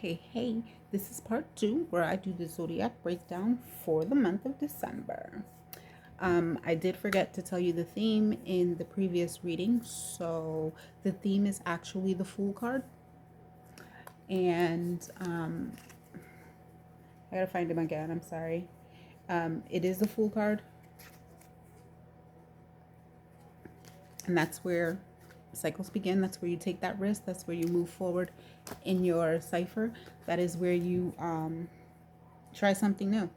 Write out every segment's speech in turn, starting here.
Hey, this is part two where I do the zodiac breakdown for the month of December. I did forget to tell you the theme in the previous reading. So the theme is actually the Fool card. And I gotta find him again. I'm sorry. It is the Fool card. And that's where cycles begin. That's where you take that risk. That's where you move forward in your cipher. That is where you try something new.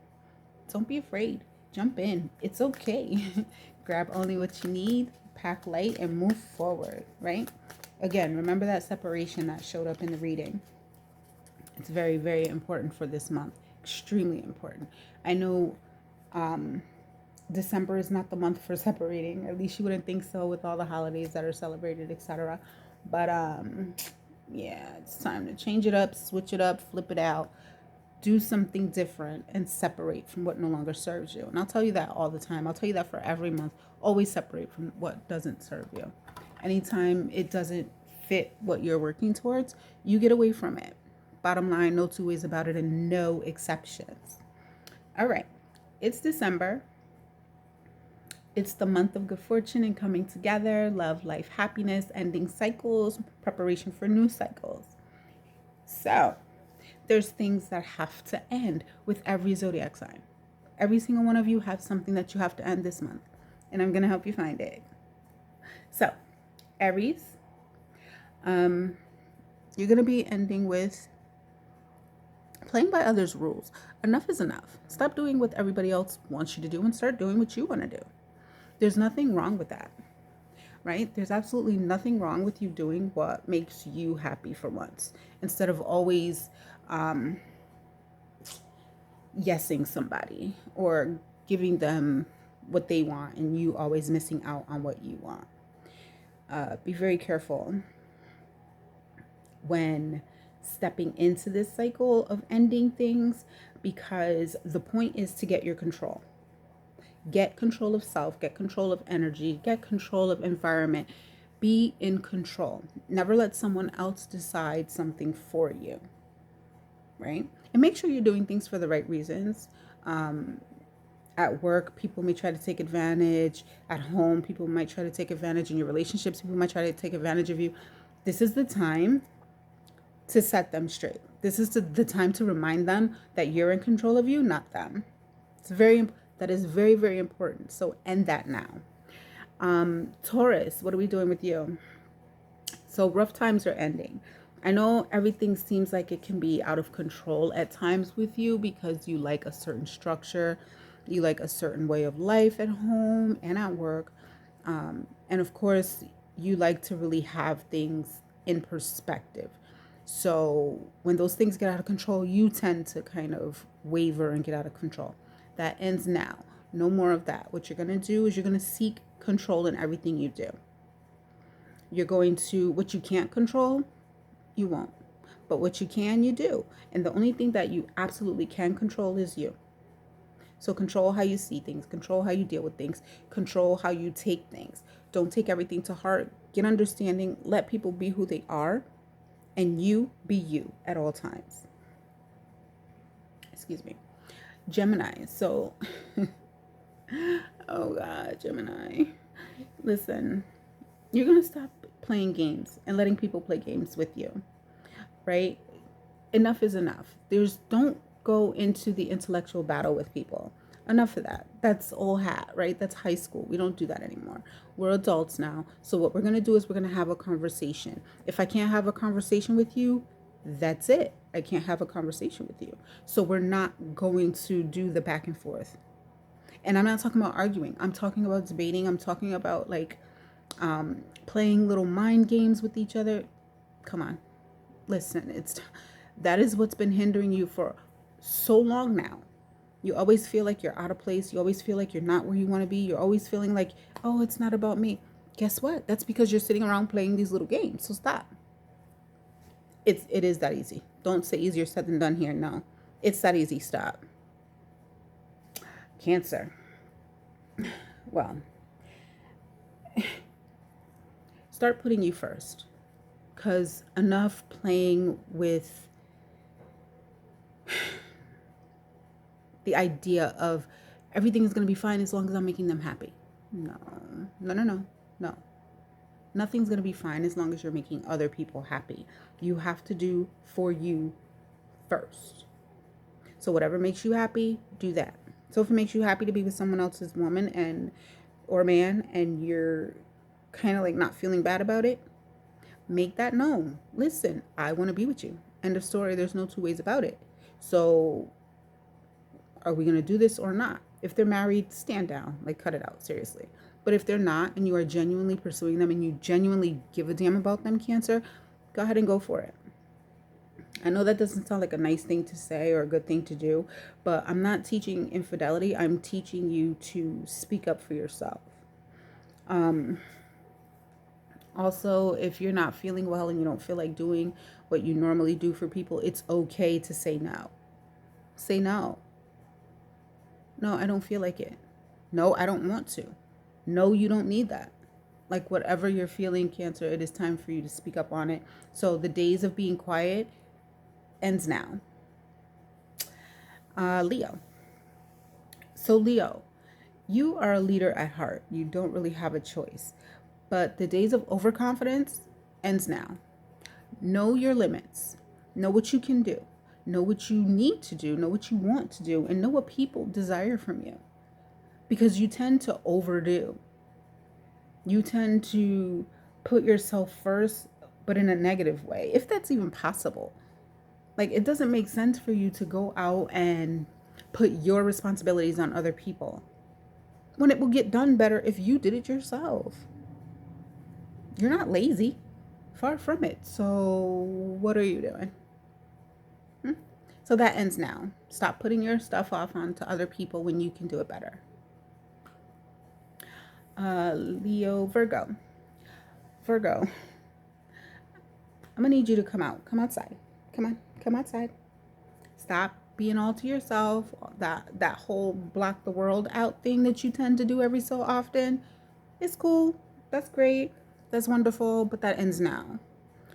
Don't be afraid. Jump in. It's okay. Grab only what you need, pack light, and move forward, right? Again, remember that separation that showed up in the reading. It's very, very important for this month. Extremely important. I know December is not the month for separating. At least you wouldn't think so with all the holidays that are celebrated, etc. But yeah, it's time to change it up, switch it up, flip it out, do something different, and separate from what no longer serves you. And I'll tell you that all the time. I'll tell you that for every month. Always separate from what doesn't serve you. Anytime it doesn't fit what you're working towards, you get away from it. Bottom line, no two ways about it and no exceptions. All right, it's December. It's the month of good fortune and coming together, love, life, happiness, ending cycles, preparation for new cycles. So, there's things that have to end with every zodiac sign. Every single one of you have something that you have to end this month, and I'm going to help you find it. So, Aries, you're going to be ending with playing by others' rules. Enough is enough. Stop doing what everybody else wants you to do and start doing what you want to do. There's nothing wrong with that, right? There's absolutely nothing wrong with you doing what makes you happy for once, instead of always yesing somebody or giving them what they want and you always missing out on what you want. Be very careful when stepping into this cycle of ending things, because the point is to get your control. Get control of self, get control of energy, get control of environment. Be in control. Never let someone else decide something for you, right? And make sure you're doing things for the right reasons. At work, people may try to take advantage. At home, people might try to take advantage. In your relationships, people might try to take advantage of you. This is the time to set them straight. This is the time to remind them that you're in control of you, not them. That is very, very important. So end that now. Taurus, what are we doing with you? So rough times are ending. I know everything seems like it can be out of control at times with you because you like a certain structure, you like a certain way of life at home and at work. And of course, you like to really have things in perspective. So when those things get out of control, you tend to kind of waver and get out of control. That ends now. No more of that. What you're going to do is you're going to seek control in everything you do. You're going to, what you can't control, you won't. But what you can, you do. And the only thing that you absolutely can control is you. So control how you see things, control how you deal with things, control how you take things. Don't take everything to heart. Get understanding. Let people be who they are. And you be you at all times. Excuse me. Gemini. So, oh God, Gemini. Listen, you're going to stop playing games and letting people play games with you, right? Enough is enough. Don't go into the intellectual battle with people. Enough of that. That's old hat, right? That's high school. We don't do that anymore. We're adults now. So what we're going to do is we're going to have a conversation. If I can't have a conversation with you, that's it. I can't have a conversation with you. So we're not going to do the back and forth. And I'm not talking about arguing. I'm talking about debating. I'm talking about playing little mind games with each other. Come on. Listen, that is what's been hindering you for so long now. You always feel like you're out of place. You always feel like you're not where you want to be. You're always feeling like, oh, it's not about me. Guess what? That's because you're sitting around playing these little games. So stop. It is that easy. Don't say easier said than done here. No, it's that easy. Stop. Cancer. Well, start putting you first, because enough playing with the idea of everything is going to be fine as long as I'm making them happy. No, no, no, no, no. Nothing's going to be fine as long as you're making other people happy. You have to do for you first. So whatever makes you happy, do that. So if it makes you happy to be with someone else's woman and or man, and you're kind of like not feeling bad about it, make that known. Listen, I want to be with you. End of story. There's no two ways about it. So are we going to do this or not? If they're married, stand down. Like, cut it out. Seriously. But if they're not, and you are genuinely pursuing them and you genuinely give a damn about them, Cancer, go ahead and go for it. I know that doesn't sound like a nice thing to say or a good thing to do, but I'm not teaching infidelity. I'm teaching you to speak up for yourself. Also, if you're not feeling well and you don't feel like doing what you normally do for people, it's okay to say no. Say no. No, I don't feel like it. No, I don't want to. No, you don't need that. Like, whatever you're feeling, Cancer, it is time for you to speak up on it. So the days of being quiet ends now. Leo. So Leo, you are a leader at heart. You don't really have a choice. But the days of overconfidence ends now. Know your limits. Know what you can do. Know what you need to do. Know what you want to do. And know what people desire from you. Because you tend to overdo. You tend to put yourself first, but in a negative way, if that's even possible. Like, it doesn't make sense for you to go out and put your responsibilities on other people when it will get done better if you did it yourself. You're not lazy. Far from it. So what are you doing? So that ends now. Stop putting your stuff off onto other people when you can do it better. Leo, Virgo. Virgo, I'm going to need you to come out. Come outside. Come on. Come outside. Stop being all to yourself. That whole block the world out thing that you tend to do every so often. It's cool. That's great. That's wonderful. But that ends now.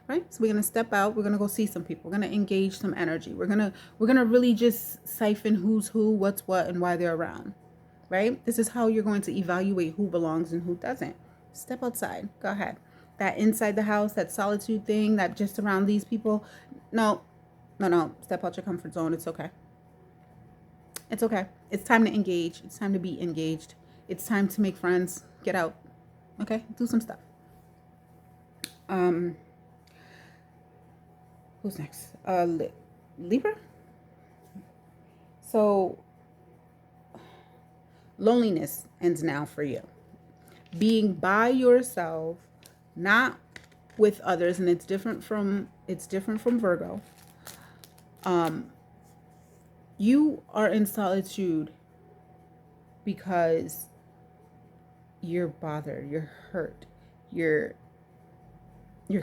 Right? So we're going to step out. We're going to go see some people. We're going to engage some energy. We're going to really just siphon who's who, what's what, and why they're around. Right? This is how you're going to evaluate who belongs and who doesn't. Step outside. Go ahead. That inside the house, that solitude thing, that just around these people. No. Step out your comfort zone. It's okay. It's okay. It's time to engage. It's time to be engaged. It's time to make friends. Get out. Okay? Do some stuff. Who's next? Libra? So, loneliness ends now for you. Being by yourself, not with others, and it's different from Virgo. You are in solitude because you're bothered, you're hurt, you're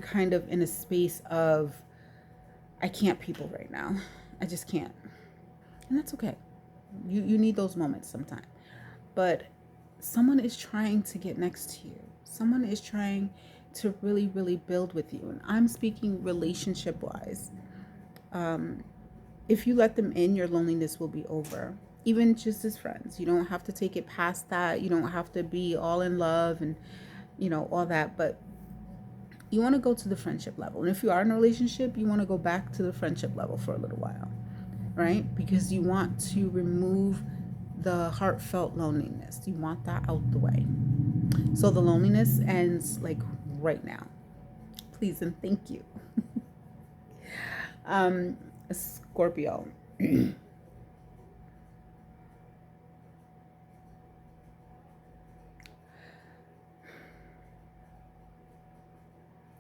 kind of in a space of, I can't people right now. I just can't. And that's okay. You need those moments sometime. But someone is trying to get next to you. Someone is trying to really, really build with you. And I'm speaking relationship-wise. If you let them in, your loneliness will be over. Even just as friends. You don't have to take it past that. You don't have to be all in love and, all that. But you want to go to the friendship level. And if you are in a relationship, you want to go back to the friendship level for a little while. Right? Because you want to remove the heartfelt loneliness. You want that out the way. So the loneliness ends like right now. Please and thank you. Scorpio.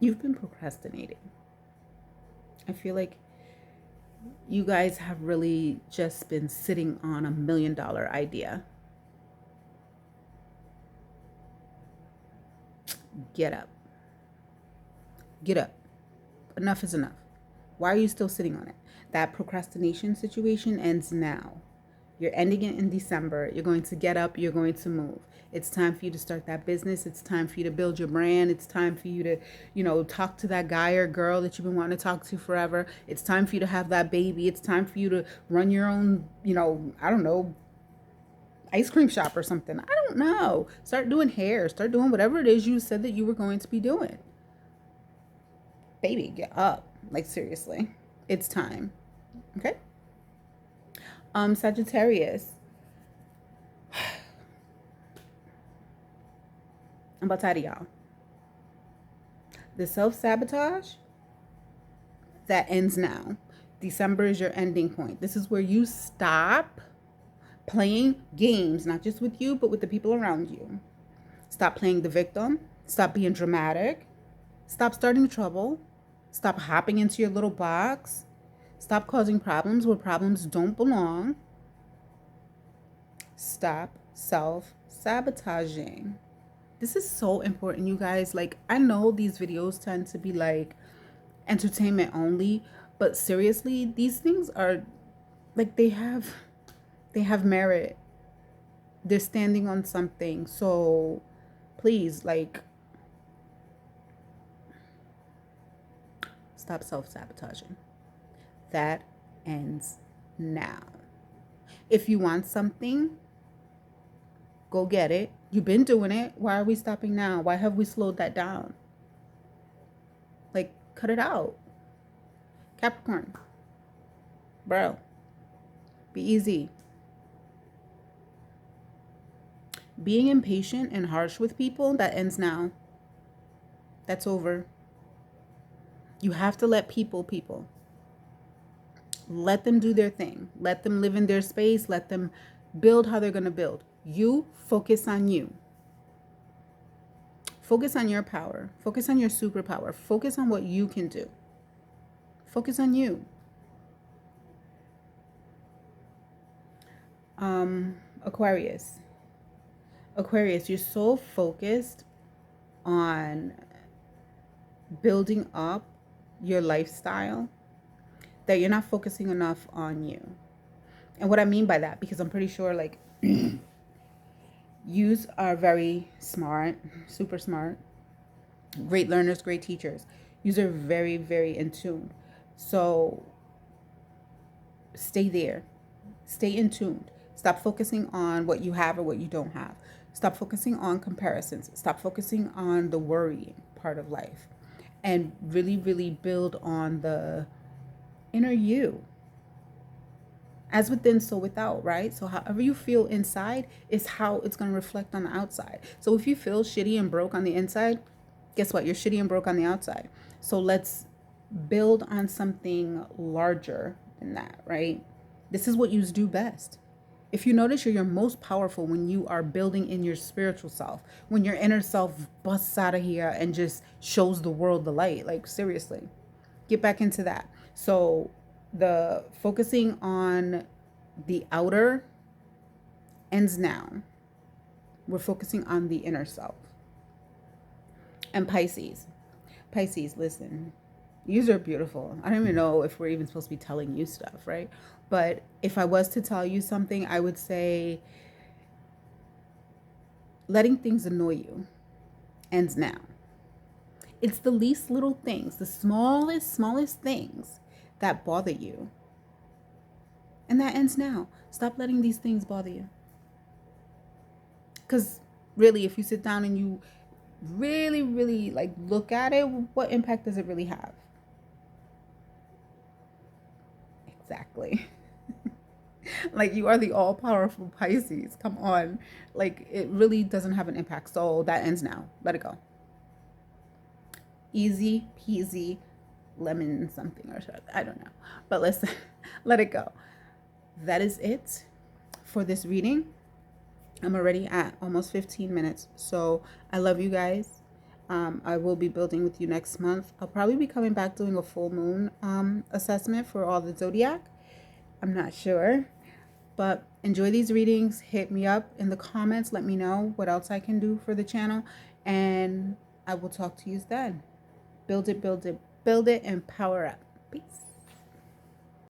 You've been procrastinating. I feel like you guys have really just been sitting on $1 million idea. Get up. Get up. Enough is enough. Why are you still sitting on it? That procrastination situation ends now. You're ending it in December. You're going to get up. You're going to move. It's time for you to start that business. It's time for you to build your brand. It's time for you to, talk to that guy or girl that you've been wanting to talk to forever. It's time for you to have that baby. It's time for you to run your own, I don't know, ice cream shop or something. I don't know. Start doing hair. Start doing whatever it is you said that you were going to be doing. Baby, get up. Like, seriously. It's time. Okay? Sagittarius. I'm about tired of y'all. The self-sabotage, that ends now. December is your ending point. This is where you stop playing games, not just with you, but with the people around you. Stop playing the victim. Stop being dramatic. Stop starting trouble. Stop hopping into your little box. Stop causing problems where problems don't belong. Stop self-sabotaging. This is so important, you guys. Like, I know these videos tend to be like entertainment only, but seriously, these things are like, they have merit. They're standing on something. So please, like, stop self-sabotaging. That ends now. If you want something, go get it. You've been doing it. Why are we stopping now? Why have we slowed that down? Like, cut it out. Capricorn, bro, be easy. Being impatient and harsh with people, that ends now. That's over. You have to let people. Let them do their thing. Let them live in their space. Let them build how they're going to build. You focus on you. Focus on your power. Focus on your superpower. Focus on what you can do. Focus on you. Aquarius. Aquarius, you're so focused on building up your lifestyle that you're not focusing enough on you. And what I mean by that, because I'm pretty sure, like, yous are very smart, super smart, great learners, great teachers. Yous are very, very in tune. So stay there. Stay in tune. Stop focusing on what you have or what you don't have. Stop focusing on comparisons. Stop focusing on the worrying part of life. And really, really build on the inner you. As within, so without, right? So however you feel inside is how it's going to reflect on the outside. So if you feel shitty and broke on the inside, guess what? You're shitty and broke on the outside. So let's build on something larger than that, right? This is what you do best. If you notice, you're your most powerful when you are building in your spiritual self, when your inner self busts out of here and just shows the world the light. Like, seriously, get back into that. So the focusing on the outer ends now. We're focusing on the inner self. And Pisces, listen, yous are beautiful. I don't even know if we're even supposed to be telling you stuff, right? But if I was to tell you something, I would say letting things annoy you ends now. It's the least little things, the smallest things that bother you. And that ends now. Stop letting these things bother you. Because really, if you sit down and you really, really like look at it, what impact does it really have? Exactly. Like, you are the all-powerful Pisces. Come on. Like, it really doesn't have an impact. So that ends now. Let it go. Easy peasy lemon something or something. I don't know. But listen, let it go. That is it for this reading. I'm already at almost 15 minutes. So I love you guys. I will be building with you next month. I'll probably be coming back doing a full moon assessment for all the zodiac. I'm not sure. But enjoy these readings. Hit me up in the comments. Let me know what else I can do for the channel. And I will talk to you then. Build it, and power up. Peace.